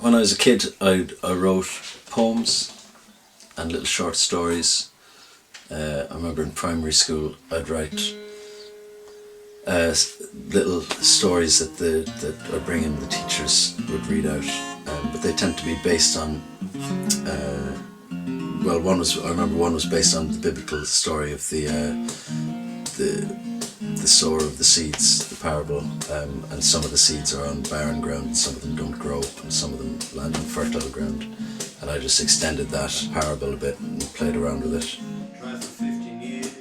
When I was a kid, I wrote poems and little short stories. I remember in primary school I'd write little stories that I bring in, the teachers would read out, but they tend to be based on I remember one was based on the biblical story of the sower of the seeds, the parable, and some of the seeds are on barren ground, and some of them don't grow, and some of them land on fertile ground. And I just extended that parable a bit and played around with it. Tried for 15 years,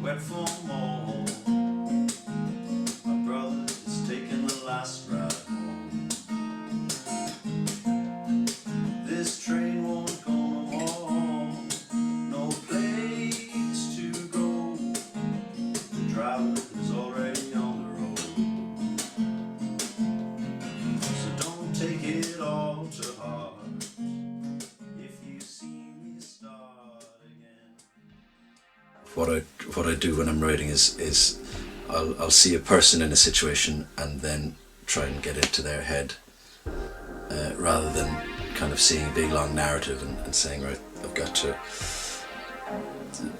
went for more. My brother is taking the last ride home. This train won't go no more, no place to go. The driver is already on the road, so don't take it all to heart. If you see me start again. What I do when I'm writing is I'll see a person in a situation and then try and get into their head, rather than kind of seeing a big long narrative and saying, right, I've got to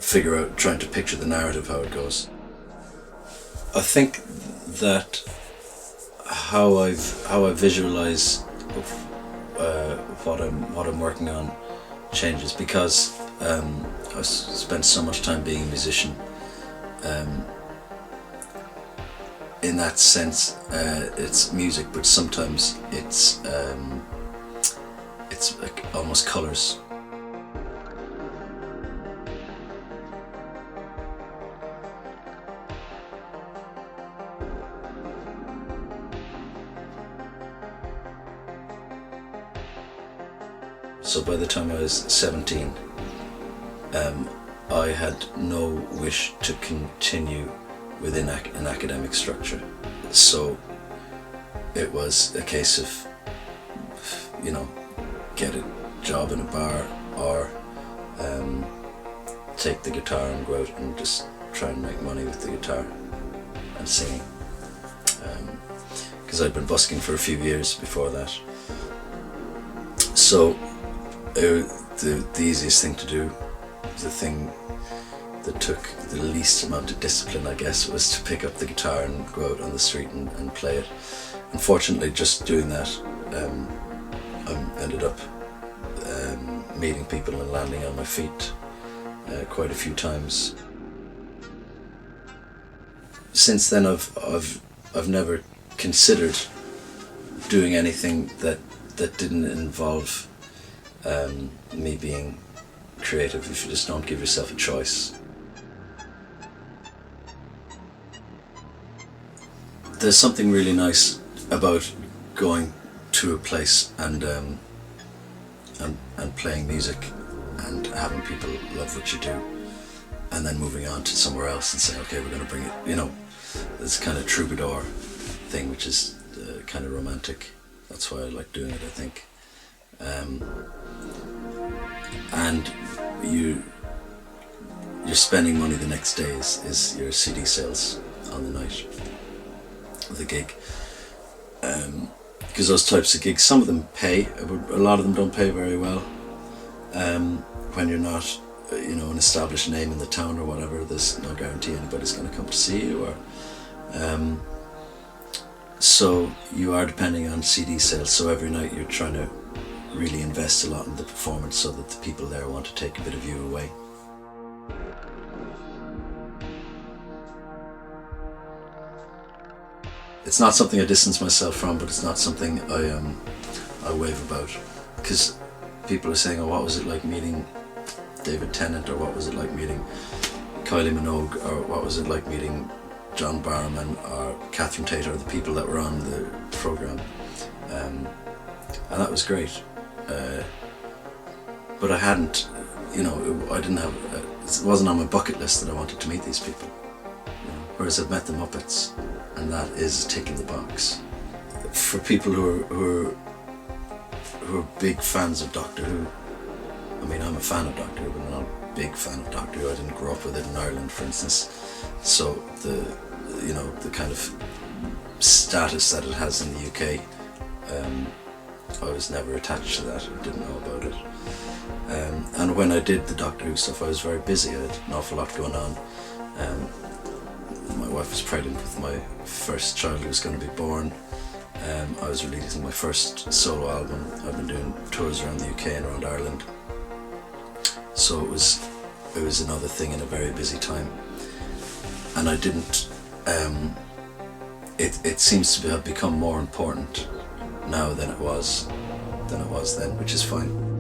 figure out, trying to picture the narrative, how it goes. I think that how I visualize what I'm working on changes because I spent so much time being a musician. In that sense, it's music, but sometimes it's like almost colours. So by the time I was 17, I had no wish to continue within an academic structure. So it was a case of, get a job in a bar or take the guitar and go out and just try and make money with the guitar and singing. Because I'd been busking for a few years before that. So the easiest thing to do, the thing that took the least amount of discipline, I guess, was to pick up the guitar and go out on the street and play it. Unfortunately, just doing that, I ended up meeting people and landing on my feet quite a few times. Since then, I've never considered doing anything that didn't involve me being creative, if you just don't give yourself a choice. There's something really nice about going to a place and playing music and having people love what you do, and then moving on to somewhere else and saying, okay, we're going to bring it, this kind of troubadour thing, which is kind of romantic. That's why I like doing it, I think. And you're spending money the next day is your CD sales on the night of the gig. Because those types of gigs, some of them pay, but a lot of them don't pay very well. When you're not, an established name in the town or whatever, there's no guarantee anybody's going to come to see you. So you are depending on CD sales. So every night you're trying to really invest a lot in the performance so that the people there want to take a bit of you away. It's not something I distance myself from, but it's not something I wave about, because people are saying, oh, what was it like meeting David Tennant, or what was it like meeting Kylie Minogue, or what was it like meeting John Barrowman or Catherine Tate, or the people that were on the programme, and that was great. But I hadn't, I didn't have, it wasn't on my bucket list that I wanted to meet these people. Whereas I've met the Muppets, and that is ticking the box. For people who are big fans of Doctor Who, I'm a fan of Doctor Who, but I'm not a big fan of Doctor Who. I didn't grow up with it in Ireland, for instance. So the kind of status that it has in the UK I was never attached to that. I didn't know about it. And when I did the Doctor Who stuff, I was very busy. I had an awful lot going on. My wife was pregnant with my first child who was going to be born. I was releasing my first solo album. I've been doing tours around the UK and around Ireland. So it was another thing in a very busy time. And I didn't, it seems to have become more important now than it was then, which is fine.